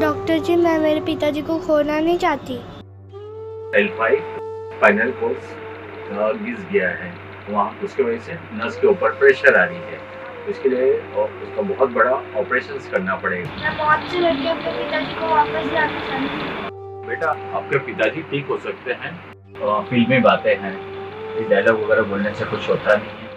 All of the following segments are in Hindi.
डॉक्टर जी, मैं मेरे पिताजी को खोना नहीं चाहती। L5 स्पाइनल कोर्स घिस गया है, वहाँ उसकी वजह से नस के ऊपर प्रेशर आ रही है, तो इसके लिए उसका बहुत बड़ा ऑपरेशन करना पड़ेगा। मैं मौत से लड़के अपने पिताजी को वापस लाना चाहती हूँ। बेटा, आपके पिताजी ठीक हो सकते हैं, फिल्मी बातें हैं, ये डायलॉग वगैरह बोलने से कुछ होता नहीं है।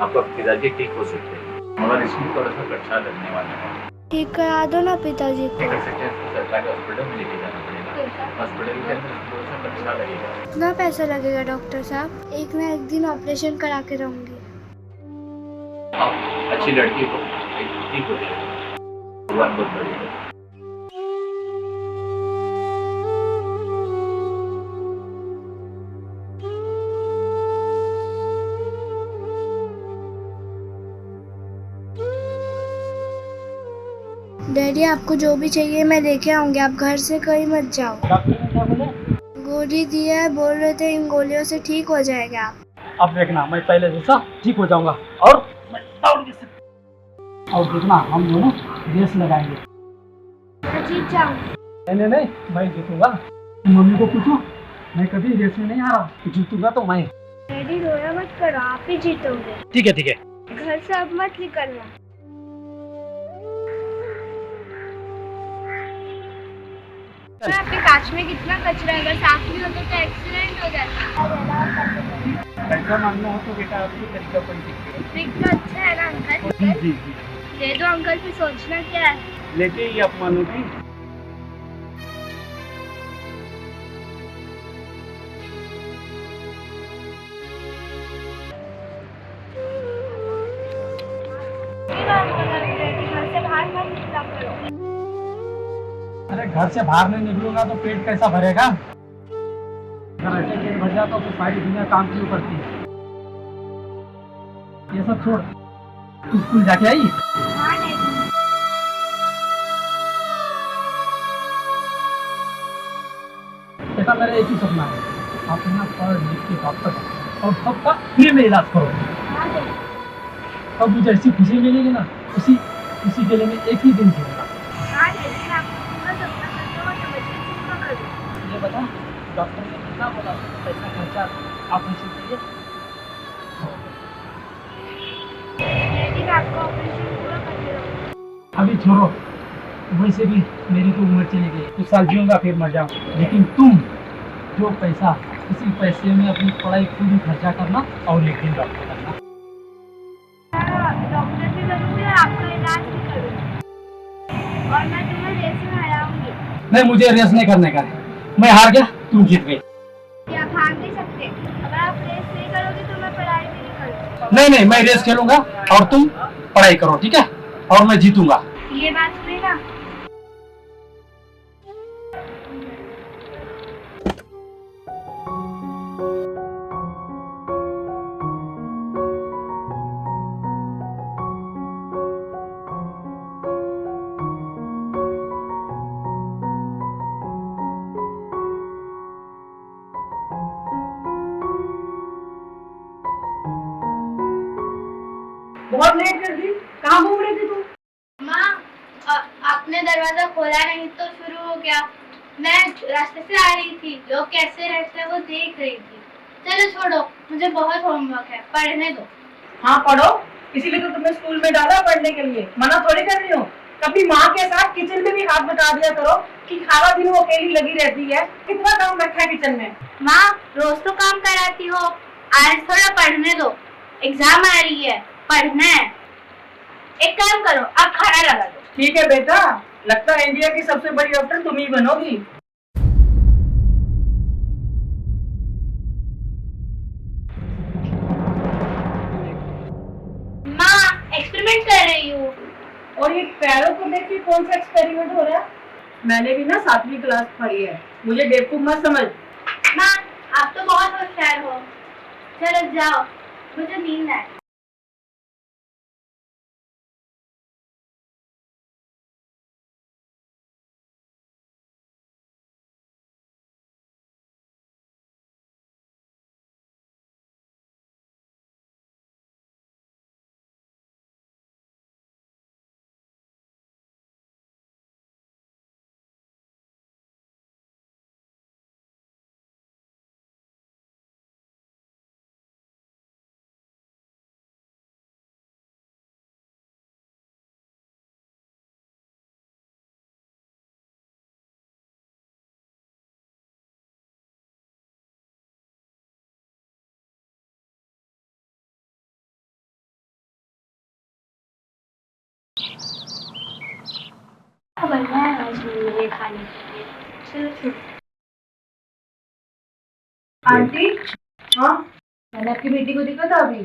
आपका पिताजी ठीक हो सकते हैं, मगर इसमें थोड़ा सा खर्चा लगने वाला है। ठीक करा दो ना पिताजी को। कर सकते हैं, इसको सरकारी हॉस्पिटल में लेके जाना पड़ेगा। हॉस्पिटल के अंदर थोड़ा सा खर्चा लगेगा। कितना पैसा लगेगा डॉक्टर साहब? एक ना एक दिन ऑपरेशन करा के रहूंगी। आप अच्छी लड़की हो, ठीक हो जाएगा, भगवान बहुत बड़ी है। डैडी, आपको जो भी चाहिए मैं लेके आऊंगी, आप घर से कहीं मत जाओ। डॉक्टर ने क्या बोला? गोली दिया है, बोल रहे थे इन गोलियों से ठीक हो जाएगा आप। अब देखना, मैं पहले जैसा ठीक हो जाऊंगा और मैं दौड़ भी सकता। और देखना, हम दोनों रेस लगाएंगे। मैं जीत जाऊंगी। नहीं नहीं, मैं जीतूंगा। मम्मी को पूछो, मैं कभी रेस में नहीं आ रहा, जीतूंगा तो मैं। डैडी, रोया मत करो, आप ही जीतोगे। ठीक है ठीक है। घर से अब मत निकलना। आपके कांच में कितना कचरा है, अगर साफ नहीं होता तो एक्सीडेंट हो जाता। पैसा मांगना हो तो बेटा आपकी तरीका कोई सीखिए। ट्रिक तो अच्छा है ना अंकल? जी जी जी, दे दो अंकल, फिर सोचना क्या है। लेके ही आप मानोगी। घर से बाहर मत निकला करो। अरे घर से बाहर नहीं निकलूंगा तो पेट कैसा भरेगा? अगर ऐसे पेट भर जाता तो सारी दुनिया काम क्यों करती है? ये सब छोड़, तू स्कूल जाके आई? हाँ डैडी। बेटा, मेरा एक ही सपना है, आप यहाँ पढ़ लिख के डॉक्टर बनो और सबका फ्री में इलाज करो। हाँ डैडी। अब मुझे ऐसी खुशी मिलेगी ना, उसी के लिए मैं एक ही दिन जीऊंगा। हाँ डैडी, मैं आपको पूरा सपना करता हूँ, समझने की पूरा करूँ। ये बता, डॉक्टर ने कितना बोला पैसा खर्चा ऑपरेशन के लिए? डैडी, मैं आपको ऑपरेशन पूरा करके रहूँगा। अभी छोड़ो, वैसे भी मेरी तो उम्र चली गई, कुछ साल जीऊंगा फिर मर जाऊँ। लेकिन तुम जो पैसा, इसी पैसे में अपनी पढ़ाई पूरी खर्चा करना और एक दिन डॉक्टर करना। डॉक्टर भी करूँगी और आपका इलाज भी करूँगी, और मैं तुम्हें रेस में हराऊंगी। नहीं, मुझे रेस नहीं करने का है, मैं हार गया, तुम जीत गई। क्या आप हार नहीं सकते? अगर आप रेस नहीं करोगे तो मैं पढ़ाई भी नहीं करूँगी। नहीं नहीं, मैं रेस खेलूंगा और तुम पढ़ाई करो, ठीक है? और मैं जीतूंगा। ये बात हुई ना? बहुत लेट कर दी, कहाँ घूम रही थी तुम? माँ, आपने दरवाजा खोला नहीं तो शुरू हो गया। मैं रास्ते से आ रही थी, लोग कैसे रहते हैं वो देख रही थी। चलो छोड़ो, मुझे बहुत होमवर्क है, पढ़ने दो। हाँ पढ़ो, इसीलिए तो तुम्हें स्कूल में डाला पढ़ने के लिए, मना थोड़ी कर रही हो। कभी माँ के साथ किचन में भी हाथ बटा दिया करो कि सारा दिन वो अकेली लगी रहती है, कितना काम रखा है किचन में। माँ, रोज तो काम कराती हो, आज थोड़ा पढ़ने दो, एग्जाम आ रही है, पढ़ना है। एक काम करो, आप खाना लगा दो। ठीक है बेटा, लगता है इंडिया की सबसे बड़ी डॉक्टर तुम ही बनोगी। माँ, एक्सपेरिमेंट कर रही हूँ। और ये पैरों को देख के कौन सा एक्सपेरिमेंट हो रहा है? मैंने भी ना 7वीं क्लास पढ़ी है, मुझे बेवकूफ मत समझ। माँ, आप तो बहुत होशियार हो। चलो जाओ, मुझे नींद है। खाने के लिए। चलो छोड़ो। आंटी, हाँ मैंने आपकी बेटी को देखा था अभी,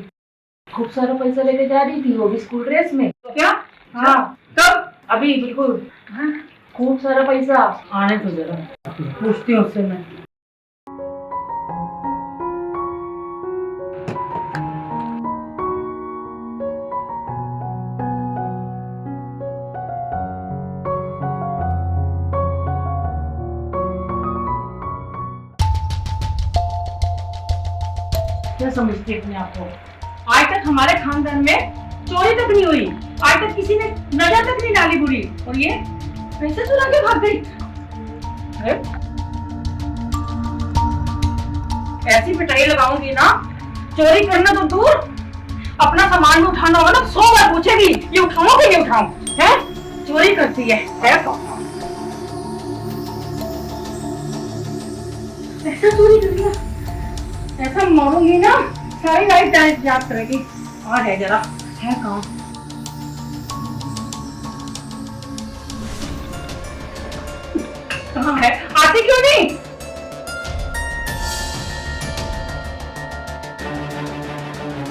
खूब सारा पैसा लेके जा रही थी, वो भी स्कूल ड्रेस में। तो क्या? हाँ कब? अभी बिल्कुल। हाँ खूब सारा पैसा। आने तो जरा पूछती हूँ उससे मैं। क्या समझती है अपने आप को? आज तक हमारे खानदान में चोरी तक नहीं हुई, आज तक किसी ने नजर तक नहीं डाली बुरी, और ये पैसे चुरा के भाग गई। है? ऐसी पिटाई लगाऊंगी ना, चोरी करना तो दूर, अपना सामान भी उठाना होगा ना 100 बार पूछेगी ये उठाऊं कि नहीं उठाऊं। है चोरी करती है ऐसा चोरी कर दिया, ऐसा मारूंगी ना सारी लाइफ याद करेगी। आ है जरा, है कहाँ? कहाँ है? आती क्यों नहीं?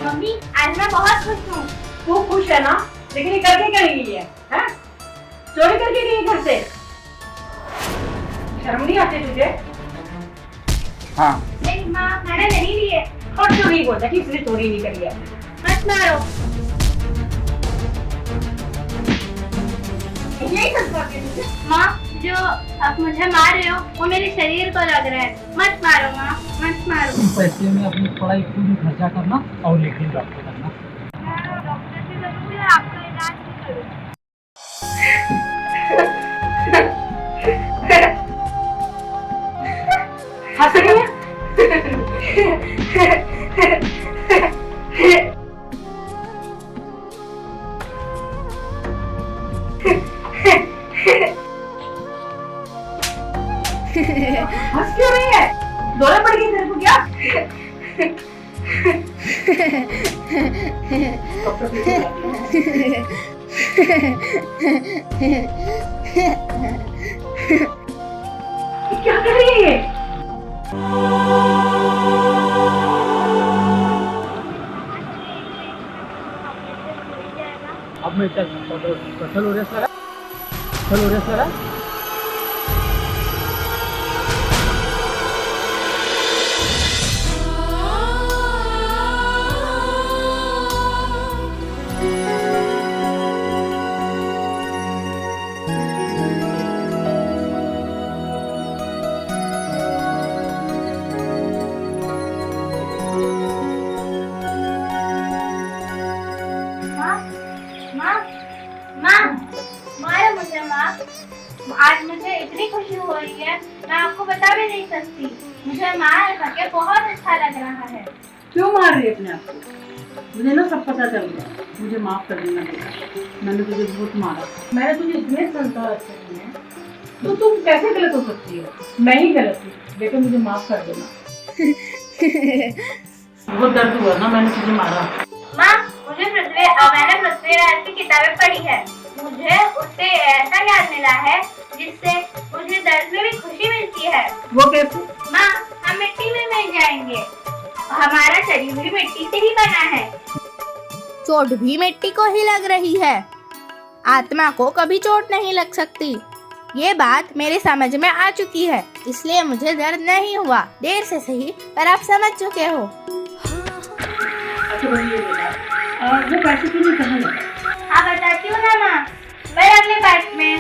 मम्मी आज मैं बहुत खुश हूँ। तू खुश है ना, लेकिन ये करके क्या गई है? हैं? चोरी करके गई घर से? शर्म नहीं आती तुझे? हाँ नहीं माँ, मैंने नहीं ली है। और चोरी बोलता कि इसने चोरी नहीं करी है। मत मारो। यही संस्कार के तुझे? माँ जो आप मुझे मार रहे हो वो मेरे शरीर को लग रहा है। मत मारो माँ, मत मारो। इन पैसे में अपनी पढ़ाई खुद ही खर्चा करना और लेकिन डॉक्टर करना। मैं डॉक्टर भी करूँगी और आपका इलाज भी करूँगी। हंस रही है? हंस क्यों रही है? दौरा पड़ गई तेरे को क्या? क्या कर रही है ये? अब मैं चलो रेस लगा, चलो रेस लगा। माँ, माँ, मारो मुझे माँ। आज मुझे इतनी खुशी हो रही है, मैं आपको बता भी नहीं सकती। मुझे मार करके बहुत अच्छा लग रहा है। क्यों मार रही है अपने आप को? मुझे ना सब पता चल गया, मुझे माफ कर देना बेटा, मैंने तुझे बहुत मारा, मैंने तुझे इतने संस्कार अच्छे दिए हैं, तो तुम कैसे गलत हो सकती हो? मैं ही गलत हूँ बेटा, मुझे माफ कर देना। बहुत दर्द हुआ ना, मैंने तुझे मारा। माँ, मैंने पृथ्वीराज की किताबें पढ़ी है। मुझे उससे ऐसा ज्ञान मिला है जिससे मुझे दर्द में भी खुशी मिलती है। वो कैसे? माँ, हम मिट्टी में मिल जाएंगे। हमारा शरीर भी मिट्टी से ही बना है। चोट भी मिट्टी को ही लग रही है। आत्मा को कभी चोट नहीं लग सकती। ये बात मेरे समझ में आ चुकी है, इसलिए मुझे दर्द नहीं हुआ। देर से सही, पर आप समझ चुके हो। अच्छा बोलिए बेटा, वो पैसे तुझे कहाँ लगा? हाँ बताती हूँ ना माँ, पर अगले पार्ट में।